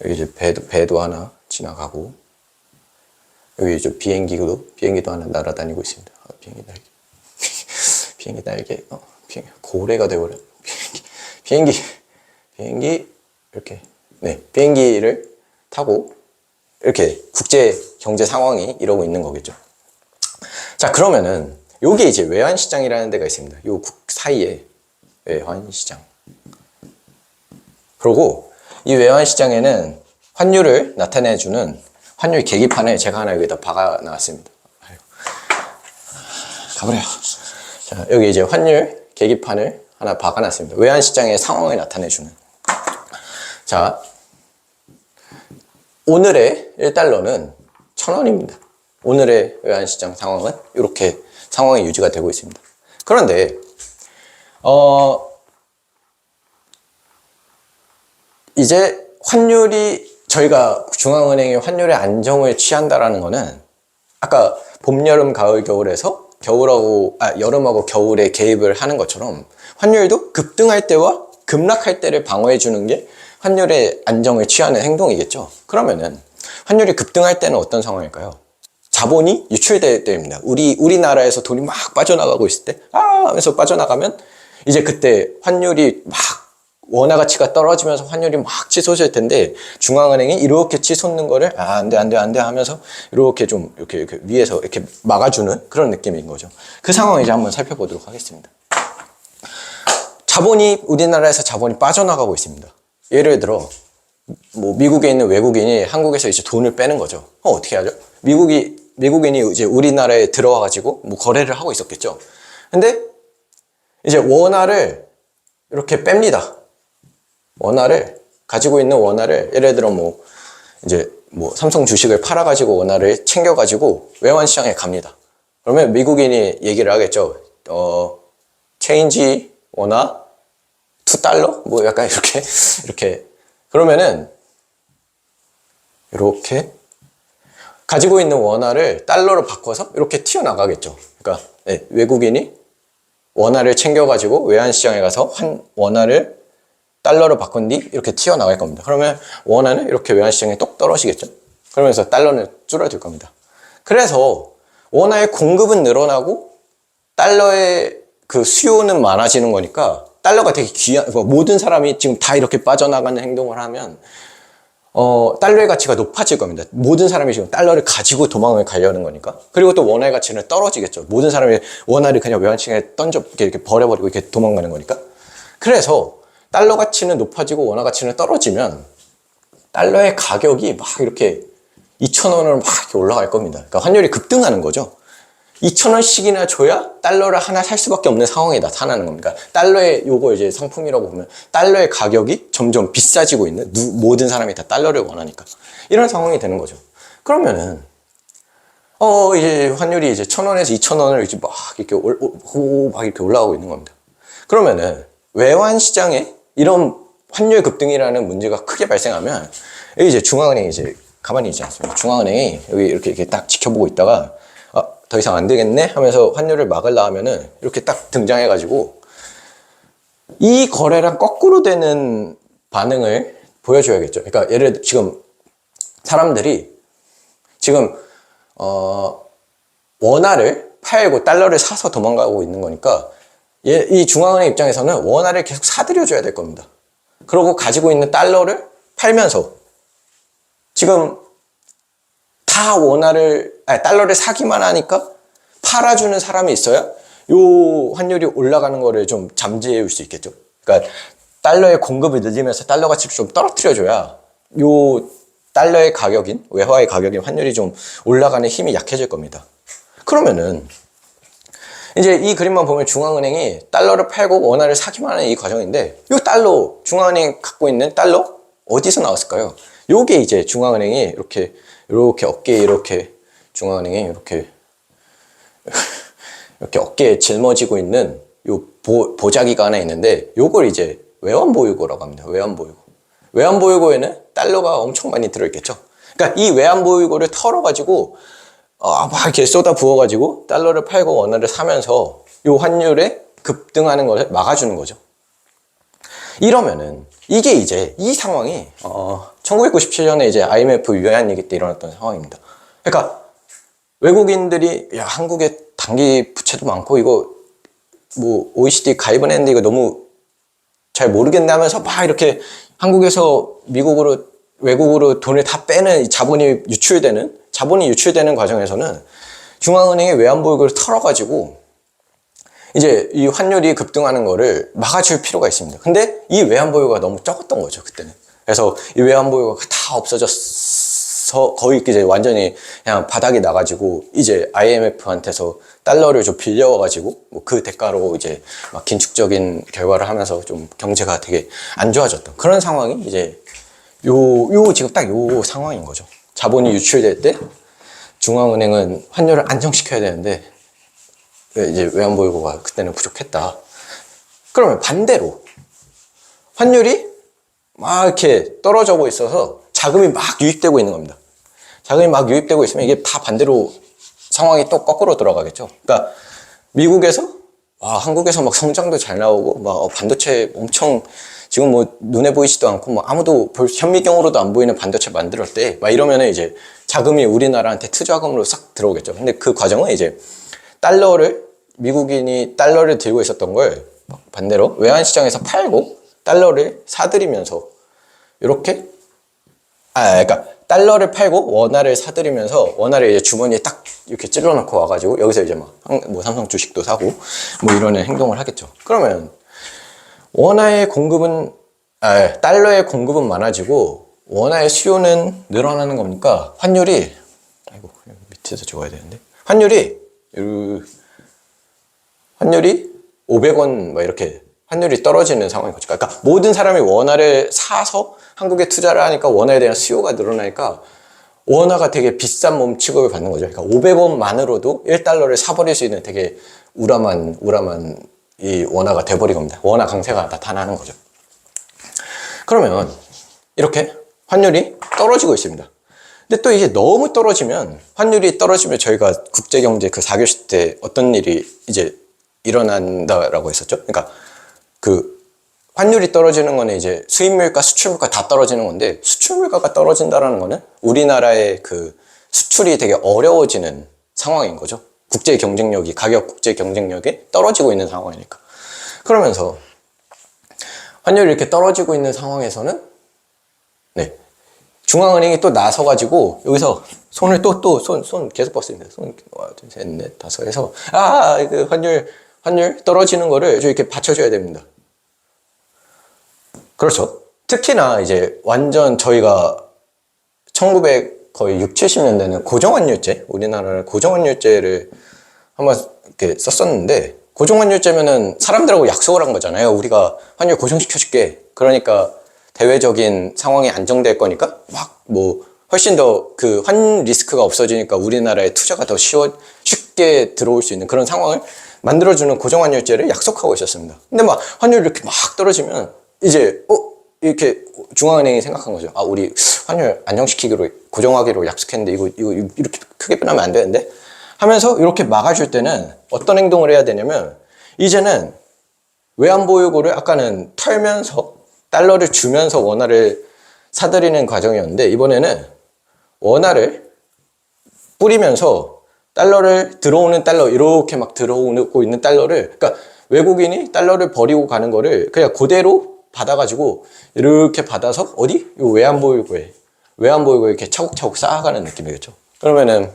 Speaker 1: 여기 이제 배도 하나 지나가고, 여기 이제 비행기도 하나 날아다니고 있습니다. 비행기 날개. 비행기 날개, 고래가 되어버려. 비행기, 이렇게. 네, 비행기를 타고, 이렇게 국제 경제 상황이 이러고 있는 거겠죠. 자, 그러면은, 여기 이제 외환시장이라는 데가 있습니다. 요 사이에 외환시장. 그리고 이 외환시장에는 환율을 나타내주는 환율 계기판을 제가 하나 여기다 박아 놨습니다. 가버려. 자, 여기 이제 환율 계기판을 하나 박아 놨습니다. 외환시장의 상황을 나타내주는. 자, 오늘의 1달러는 1,000원입니다. 오늘의 외환시장 상황은 이렇게 상황이 유지가 되고 있습니다. 그런데 이제 저희가 중앙은행이 환율의 안정을 취한다라는 거는 아까 봄, 여름, 가을, 겨울에서 여름하고 겨울에 개입을 하는 것처럼 환율도 급등할 때와 급락할 때를 방어해 주는 게 환율의 안정을 취하는 행동이겠죠. 그러면은 환율이 급등할 때는 어떤 상황일까요? 자본이 유출될 때입니다. 우리나라에서 돈이 막 빠져나가고 있을 때, 하면서 빠져나가면 이제 그때 환율이 막 원화 가치가 떨어지면서 환율이 막 치솟을 텐데, 중앙은행이 이렇게 치솟는 거를 안 돼 하면서 이렇게 좀 이렇게 위에서 이렇게 막아주는 그런 느낌인 거죠. 그 상황을 이제 한번 살펴보도록 하겠습니다. 우리나라에서 자본이 빠져나가고 있습니다. 예를 들어 미국에 있는 외국인이 한국에서 이제 돈을 빼는 거죠. 어떻게 하죠? 미국인이 이제 우리나라에 들어와 가지고 거래를 하고 있었겠죠. 근데 이제 원화를 이렇게 뺍니다. 가지고 있는 원화를, 예를 들어 삼성 주식을 팔아 가지고 원화를 챙겨 가지고 외환시장에 갑니다. 그러면 미국인이 얘기를 하겠죠. 체인지 원화 $2? 약간 이렇게. 그러면은, 이렇게 가지고 있는 원화를 달러로 바꿔서 이렇게 튀어나가겠죠. 그러니까, 외국인이 원화를 챙겨가지고 외환시장에 가서 원화를 달러로 바꾼 뒤 이렇게 튀어나갈 겁니다. 그러면 원화는 이렇게 외환시장에 똑 떨어지겠죠. 그러면서 달러는 줄어들 겁니다. 그래서 원화의 공급은 늘어나고 달러의 그 수요는 많아지는 거니까 달러가 되게 모든 사람이 지금 다 이렇게 빠져나가는 행동을 하면 달러의 가치가 높아질 겁니다. 모든 사람이 지금 달러를 가지고 도망을 가려는 거니까. 그리고 또 원화의 가치는 떨어지겠죠. 모든 사람이 원화를 그냥 외환시장에 이렇게 버려버리고 이렇게 도망가는 거니까. 그래서 달러 가치는 높아지고 원화 가치는 떨어지면 달러의 가격이 막 이렇게 2,000원으로 막 이렇게 올라갈 겁니다. 그러니까 환율이 급등하는 거죠. 2,000원씩이나 줘야 달러를 하나 살 수밖에 없는 상황이 나타나는 겁니다. 달러의 요거 이제 상품이라고 보면 달러의 가격이 점점 비싸지고 있는, 모든 사람이 다 달러를 원하니까 이런 상황이 되는 거죠. 그러면은 이제 환율이 이제 1,000원에서 2,000원을 이제 막 이렇게 올라가고 있는 겁니다. 그러면은 외환 시장에 이런 환율 급등이라는 문제가 크게 발생하면 여기 이제 중앙은행이 이제 가만히 있지 않습니다. 중앙은행이 여기 이렇게 딱 지켜보고 있다가 더 이상 안 되겠네 하면서 환율을 막으려 하면은 이렇게 딱 등장해가지고 이 거래랑 거꾸로 되는 반응을 보여줘야겠죠. 그러니까 예를 들어 지금 사람들이 지금 원화를 팔고 달러를 사서 도망가고 있는 거니까 이 중앙은행 입장에서는 원화를 계속 사들여줘야 될 겁니다. 그러고 가지고 있는 달러를 팔면서 지금 다 달러를 사기만 하니까 팔아주는 사람이 있어야 요 환율이 올라가는 거를 좀 잠재울 수 있겠죠. 그러니까 달러의 공급을 늘리면서 달러 가치를 좀 떨어뜨려줘야 요 달러의 가격인 외화의 가격인 환율이 좀 올라가는 힘이 약해질 겁니다. 그러면은 이제 이 그림만 보면 중앙은행이 달러를 팔고 원화를 사기만 하는 이 과정인데 이 달러, 중앙은행이 갖고 있는 달러 어디서 나왔을까요? 요게 이제 중앙은행이 이렇게 어깨에 이렇게 중앙은행이 이렇게 어깨에 짊어지고 있는 요 보자기가 하나 있는데 요걸 이제 외환보유고라고 합니다. 외환보유고에는 달러가 엄청 많이 들어있겠죠. 그러니까 이 외환보유고를 털어가지고 막 이렇게 쏟아 부어가지고 달러를 팔고 원화를 사면서 요 환율에 급등하는 것을 막아주는 거죠. 이러면은 이게 이제 이 상황이 1997년에 이제 IMF 유한위기 때 일어났던 상황입니다. 그러니까 외국인들이 야 한국에 단기 부채도 많고 이거 뭐 OECD 가입은 했는데 이거 너무 잘 모르겠네 하면서 막 이렇게 한국에서 외국으로 돈을 다 빼는 자본이 유출되는 과정에서는 중앙은행의 외환보유고를 털어가지고 이제 이 환율이 급등하는 거를 막아줄 필요가 있습니다. 근데 이 외환보유고가 너무 적었던 거죠, 그때는. 그래서 이 외환보유고가 다 없어져서 거의 이제 완전히 그냥 바닥이 나가지고 이제 IMF한테서 달러를 좀 빌려가지고 뭐 그 대가로 이제 막 긴축적인 결과를 하면서 좀 경제가 되게 안 좋아졌던 그런 상황이 이제 지금 딱 요 상황인 거죠. 자본이 유출될 때 중앙은행은 환율을 안정시켜야 되는데 이제 외환보유고가 그때는 부족했다. 그러면 반대로 환율이 막 이렇게 떨어지고 있어서 자금이 막 유입되고 있는 겁니다. 자금이 막 유입되고 있으면 이게 다 반대로 상황이 또 거꾸로 돌아가겠죠. 그러니까 미국에서 한국에서 막 성장도 잘 나오고 막 반도체 엄청 지금 뭐 눈에 보이지도 않고 뭐 아무도 현미경으로도 안 보이는 반도체 만들었대. 막 이러면은 이제 자금이 우리나라한테 투자금으로 싹 들어오겠죠. 근데 그 과정은 이제 미국인이 달러를 들고 있었던 걸 반대로 외환시장에서 팔고 달러를 사들이면서 이렇게 그러니까 달러를 팔고 원화를 사들이면서 원화를 이제 주머니에 딱 이렇게 찔러 넣고 와가지고 여기서 이제 뭐 삼성 주식도 사고 뭐 이러는 행동을 하겠죠. 그러면 달러의 공급은 많아지고 원화의 수요는 늘어나는 겁니까? 환율이 밑에서 적어야 되는데 환율이 500원 막 이렇게 환율이 떨어지는 상황인 거죠. 그러니까 모든 사람이 원화를 사서 한국에 투자를 하니까 원화에 대한 수요가 늘어나니까 원화가 되게 비싼 몸 취급을 받는 거죠. 그러니까 500원만으로도 1달러를 사버릴 수 있는 되게 우람한 이 원화가 돼버린 겁니다. 원화 강세가 나타나는 거죠. 그러면 이렇게 환율이 떨어지고 있습니다. 근데 또 이게 너무 환율이 떨어지면 저희가 국제경제 그 4교시 때 어떤 일이 이제 일어난다라고 했었죠. 그러니까 그 환율이 떨어지는 거는 이제 수입물가, 수출물가 다 떨어지는 건데 수출물가가 떨어진다라는 거는 우리나라의 그 수출이 되게 어려워지는 상황인 거죠. 가격 국제 경쟁력이 떨어지고 있는 상황이니까. 그러면서 환율이 이렇게 떨어지고 있는 상황에서는 중앙은행이 또 나서가지고 여기서 손을 손 계속 뻗습니다. 하나, 둘, 셋, 넷, 다섯 해서 그 환율 떨어지는 거를 이렇게 받쳐줘야 됩니다. 그렇죠. 특히나 이제 완전 저희가 1960, 70년대는 고정환율제, 우리나라는 고정환율제를 한번 이렇게 썼었는데 고정환율제면은 사람들하고 약속을 한 거잖아요. 우리가 환율 고정시켜줄게. 그러니까 대외적인 상황이 안정될 거니까 훨씬 더 그 환 리스크가 없어지니까 우리나라에 투자가 더 쉽게 들어올 수 있는 그런 상황을 만들어주는 고정환율제를 약속하고 있었습니다. 근데 환율이 이렇게 막 떨어지면 이제 이렇게 중앙은행이 생각한 거죠. 우리 환율 안정시키기로 고정하기로 약속했는데 이거 이렇게 크게 변하면 안 되는데 하면서 이렇게 막아줄 때는 어떤 행동을 해야 되냐면, 이제는 외환보유고를 아까는 털면서 달러를 주면서 원화를 사들이는 과정이었는데, 이번에는 원화를 뿌리면서 달러를, 들어오는 달러, 이렇게 막 들어오고 있는 달러를, 그러니까 외국인이 달러를 버리고 가는 거를 그냥 그대로 받아가지고 이렇게 받아서 어디? 요 외환보유고에 이렇게 차곡차곡 쌓아가는 느낌이겠죠. 그러면은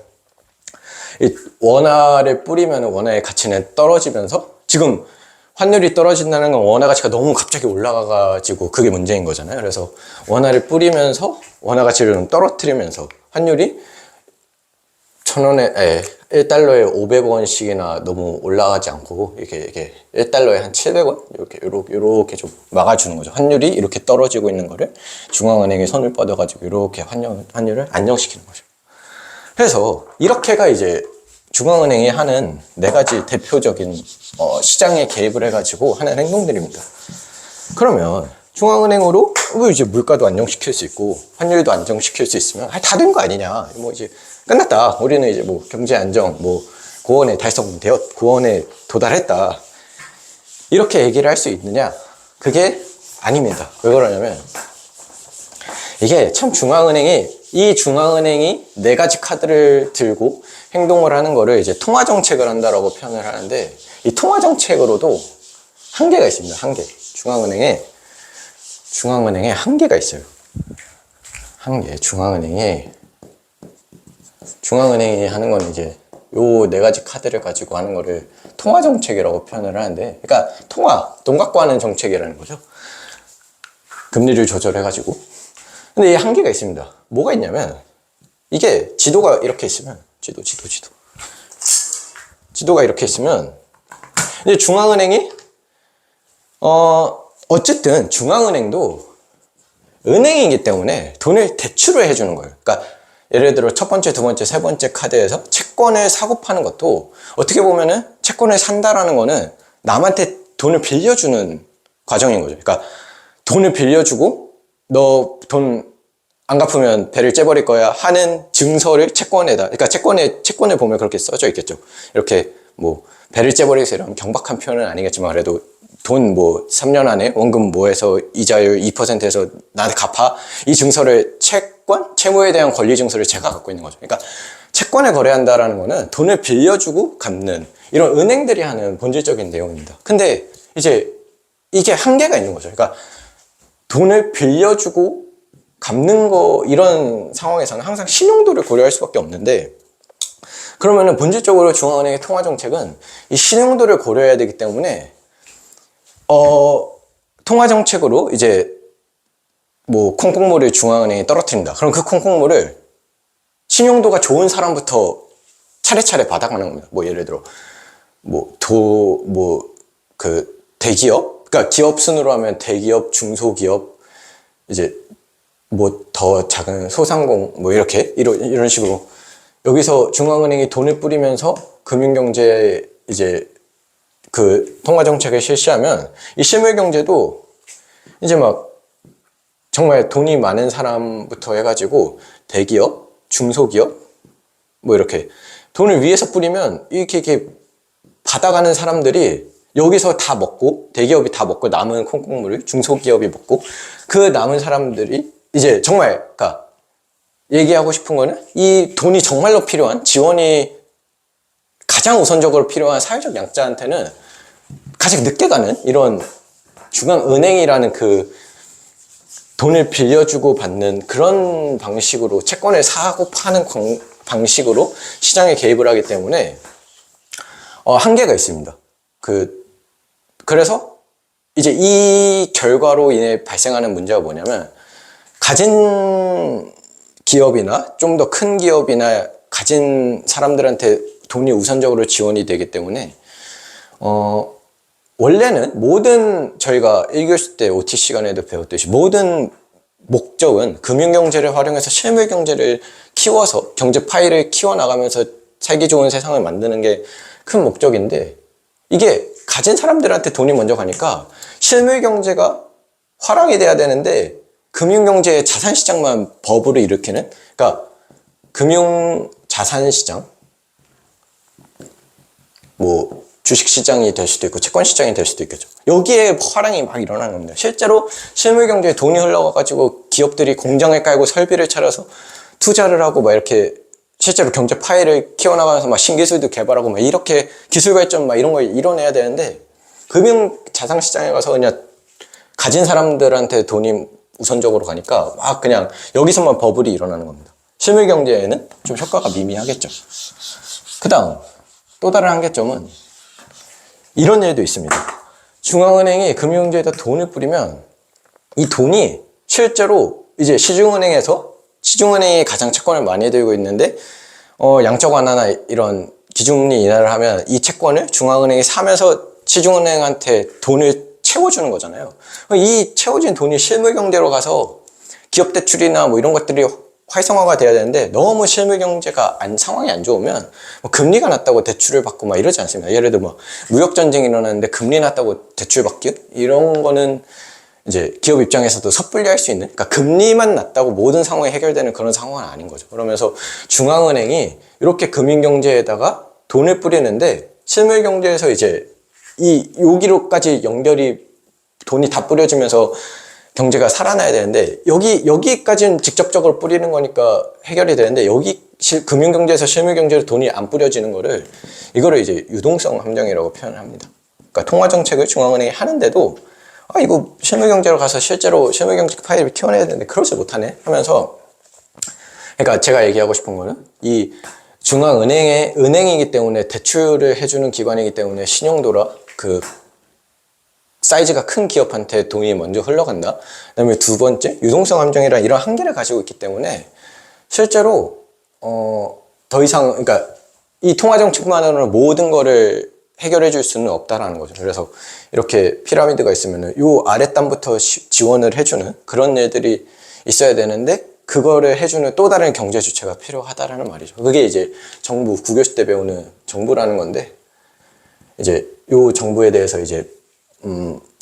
Speaker 1: 이 원화를 뿌리면 원화의 가치는 떨어지면서, 지금 환율이 떨어진다는 건 원화 가치가 너무 갑자기 올라가가지고 그게 문제인 거잖아요. 그래서 원화를 뿌리면서 원화 가치를 좀 떨어뜨리면서 환율이 1,000원에, 1달러에 500원씩이나 너무 올라가지 않고, 이렇게 1달러에 한 700원? 이렇게 좀 막아주는 거죠. 환율이 이렇게 떨어지고 있는 거를 중앙은행이 손을 뻗어가지고 이렇게 환율을 안정시키는 거죠. 그래서 이렇게가 이제 중앙은행이 하는 4가지 대표적인 시장에 개입을 해가지고 하는 행동들입니다. 그러면 중앙은행으로 이제 물가도 안정시킬 수 있고 환율도 안정시킬 수 있으면 다 된 거 아니냐, 뭐 이제 끝났다, 우리는 이제 뭐 경제 안정, 뭐 고원에 달성되었, 고원에 도달했다, 이렇게 얘기를 할 수 있느냐? 그게 아닙니다. 왜 그러냐면, 이게 참 이 중앙은행이 4가지 카드를 들고 행동을 하는 거를 이제 통화정책을 한다라고 표현을 하는데, 이 통화정책으로도 한계가 있습니다. 한계. 중앙은행에 한계가 있어요. 중앙은행이 하는 건 이제 요 4가지 카드를 가지고 하는 거를 통화정책이라고 표현을 하는데, 그러니까 돈 갖고 하는 정책이라는 거죠. 금리를 조절해가지고. 근데 이 한계가 있습니다. 뭐가 있냐면, 이게 지도가 이렇게 있으면, 지도가 이렇게 있으면, 이제 중앙은행이, 어쨌든 중앙은행도 은행이기 때문에 돈을 대출을 해주는 거예요. 그러니까 예를 들어 첫 번째, 두 번째, 세 번째 카드에서 채권을 사고 파는 것도, 어떻게 보면은 채권을 산다라는 거는 남한테 돈을 빌려주는 과정인 거죠. 그러니까 돈을 빌려주고 너 돈 안 갚으면 배를 째버릴 거야 하는 증서를 채권에다, 그러니까 채권을 보면 그렇게 써져 있겠죠. 이렇게 뭐 배를 째버리세요, 이런 경박한 표현은 아니겠지만, 그래도 돈 뭐 3년 안에 원금 뭐해서 이자율 2%에서 나한테 갚아, 이 증서를 채무에 대한 권리 증서를 제가 갖고 있는 거죠. 그러니까 채권을 거래한다라는 거는 돈을 빌려주고 갚는, 이런 은행들이 하는 본질적인 내용입니다. 근데 이제 이게 한계가 있는 거죠. 그러니까 돈을 빌려주고 갚는 거, 이런 상황에서는 항상 신용도를 고려할 수밖에 없는데, 그러면은 본질적으로 중앙은행의 통화정책은 이 신용도를 고려해야 되기 때문에, 통화정책으로 이제 뭐 콩콩물을 중앙은행이 떨어뜨린다. 그럼 그 콩콩물을 신용도가 좋은 사람부터 차례차례 받아가는 겁니다. 뭐 예를 들어 대기업, 그러니까 기업 순으로 하면 대기업, 중소기업, 이제 뭐 더 작은 소상공, 뭐 이런 식으로 여기서 중앙은행이 돈을 뿌리면서 금융경제에 이제 그 통화정책을 실시하면, 이 실물경제도 이제 막 정말 돈이 많은 사람부터 해가지고 대기업, 중소기업, 뭐 이렇게 돈을 위에서 뿌리면 이렇게 받아가는 사람들이 여기서 다 먹고, 대기업이 다 먹고 남은 콩콩물을 중소기업이 먹고, 그 남은 사람들이 이제 정말, 그러니까 얘기하고 싶은 거는, 이 돈이 정말로 필요한, 지원이 가장 우선적으로 필요한 사회적 약자한테는 가장 늦게 가는, 이런 중앙은행이라는 그 돈을 빌려주고 받는 그런 방식으로, 채권을 사고 파는 방식으로 시장에 개입을 하기 때문에 한계가 있습니다. 그래서 이제 이 결과로 인해 발생하는 문제가 뭐냐면, 가진 기업이나 좀 더 큰 기업이나 가진 사람들한테 돈이 우선적으로 지원이 되기 때문에, 원래는 저희가 1교시 때 OT 시간에도 배웠듯이, 모든 목적은 금융경제를 활용해서 실물경제를 키워서 경제 파이를 키워나가면서 살기 좋은 세상을 만드는 게 큰 목적인데, 이게 가진 사람들한테 돈이 먼저 가니까 실물경제가 화랑이 돼야 되는데, 금융경제의 자산시장만 버블을 일으키는, 그러니까 금융자산시장, 뭐 주식시장이 될 수도 있고 채권시장이 될 수도 있겠죠. 여기에 화랑이 막 일어나는 겁니다. 실제로 실물경제에 돈이 흘러가가지고 기업들이 공장을 깔고 설비를 차려서 투자를 하고 막 이렇게 실제로 경제 파이를 키워나가면서 막 신기술도 개발하고 막 이렇게 기술 발전 막 이런 걸 이뤄내야 되는데, 금융 자산시장에 가서 그냥 가진 사람들한테 돈이 우선적으로 가니까 막 그냥 여기서만 버블이 일어나는 겁니다. 실물 경제에는 좀 효과가 미미하겠죠. 그 다음 또 다른 한계점은 이런 일도 있습니다. 중앙은행이 금융경제에다 돈을 뿌리면 이 돈이 실제로 이제 시중은행이 가장 채권을 많이 들고 있는데 양적 완화나 이런 기준금리 인하를 하면 이 채권을 중앙은행이 사면서 시중은행한테 돈을 채워주는 거잖아요. 이 채워진 돈이 실물경제로 가서 기업 대출이나 뭐 이런 것들이 활성화가 돼야 되는데, 너무 실물경제가 상황이 안 좋으면 뭐 금리가 낮다고 대출을 받고 막 이러지 않습니다. 예를 들어 뭐 무역전쟁이 일어났는데 금리 낮다고 대출 받기? 이런 거는 이제 기업 입장에서도 섣불리 할 수 있는, 그러니까 금리만 낮다고 모든 상황이 해결되는 그런 상황은 아닌 거죠. 그러면서 중앙은행이 이렇게 금융경제에다가 돈을 뿌리는데, 실물경제에서 이제 여기로까지 돈이 다 뿌려지면서 경제가 살아나야 되는데, 여기까지는 직접적으로 뿌리는 거니까 해결이 되는데, 금융경제에서 실물경제로 돈이 안 뿌려지는 이거를 이제 유동성 함정이라고 표현합니다. 그러니까 통화정책을 중앙은행이 하는데도, 이거 실물경제로 가서 실제로 실물경제 파일을 키워내야 되는데 그러지 못하네 하면서, 그러니까 제가 얘기하고 싶은 거는, 이 은행이기 때문에 대출을 해주는 기관이기 때문에 신용도라 사이즈가 큰 기업한테 돈이 먼저 흘러간다. 그다음에 두 번째, 유동성 함정이란 이런 한계를 가지고 있기 때문에 실제로 더 이상, 그러니까 이 통화정책만으로는 모든 거를 해결해 줄 수는 없다라는 거죠. 그래서 이렇게 피라미드가 있으면은 요 아랫단부터 지원을 해주는 그런 일들이 있어야 되는데, 그거를 해주는 또 다른 경제 주체가 필요하다라는 말이죠. 그게 이제 국교시 때 배우는 정부라는 건데, 이제 요 정부에 대해서 이제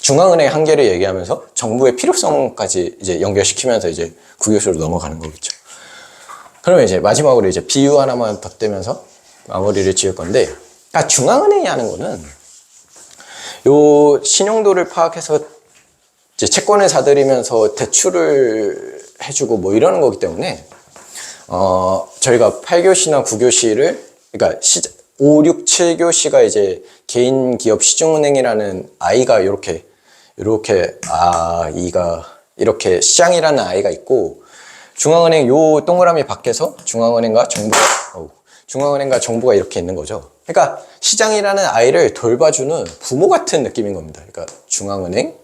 Speaker 1: 중앙은행의 한계를 얘기하면서 정부의 필요성까지 이제 연결시키면서 이제 국교시로 넘어가는 거겠죠. 그러면 이제 마지막으로 이제 비유 하나만 덧대면서 마무리를 지을 건데, 중앙은행이 하는 거는 요 신용도를 파악해서 이제 채권을 사들이면서 대출을 해주고 뭐 이러는 거기 때문에, 저희가 8교시나 9교시를, 그러니까 5, 6, 7교시가 이제 개인 기업 시중은행이라는 아이가 이렇게 시장이라는 아이가 있고, 중앙은행 요 동그라미 밖에서 중앙은행과 정부가 이렇게 있는 거죠. 그러니까 시장이라는 아이를 돌봐주는 부모 같은 느낌인 겁니다. 그러니까 중앙은행,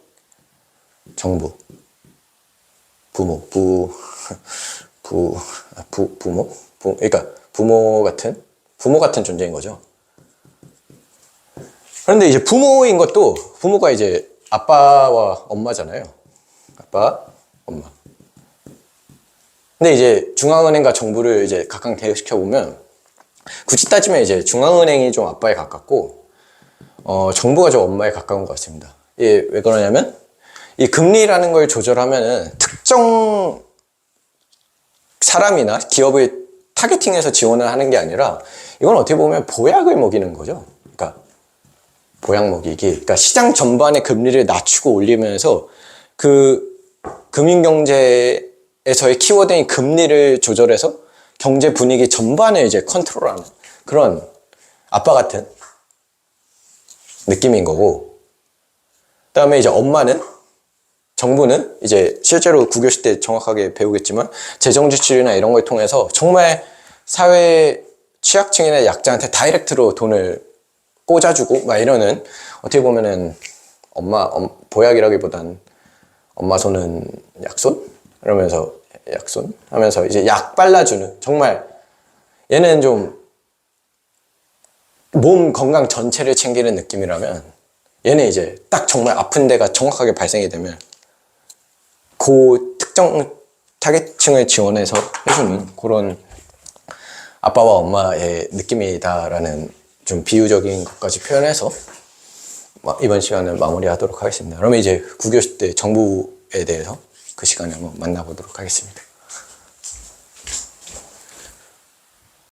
Speaker 1: 정부, 그러니까 부모 같은 존재인 거죠. 그런데 이제 부모인 것도, 부모가 이제 아빠와 엄마잖아요. 아빠, 엄마. 근데 이제 중앙은행과 정부를 이제 각각 대입시켜 보면, 굳이 따지면 이제 중앙은행이 좀 아빠에 가깝고, 정부가 좀 엄마에 가까운 것 같습니다. 이게 왜 그러냐면, 이 금리라는 걸 조절하면은 특정 사람이나 기업을 타겟팅해서 지원을 하는 게 아니라, 이건 어떻게 보면 보약을 먹이는 거죠. 그러니까 보약 먹이기. 그러니까 시장 전반의 금리를 낮추고 올리면서 금융경제에서의 키워드인 금리를 조절해서 경제 분위기 전반을 이제 컨트롤하는 그런 아빠 같은 느낌인 거고, 그 다음에 이제 정부는 이제 실제로 9교시 때 정확하게 배우겠지만 재정 지출이나 이런 걸 통해서 정말 사회 취약층이나 약자한테 다이렉트로 돈을 꽂아주고 막 이러는, 어떻게 보면은 보약이라기보단 엄마 손은 약손? 이러면서 약손? 하면서 이제 약 발라주는, 정말 얘는 좀 몸 건강 전체를 챙기는 느낌이라면, 얘는 이제 딱 정말 아픈 데가 정확하게 발생이 되면 그 특정 타겟층을 지원해서 해주는 그런 아빠와 엄마의 느낌이다라는 좀 비유적인 것까지 표현해서 이번 시간을 마무리하도록 하겠습니다. 그러면 이제 9교시 때 정부에 대해서 그 시간에 한번 만나보도록 하겠습니다.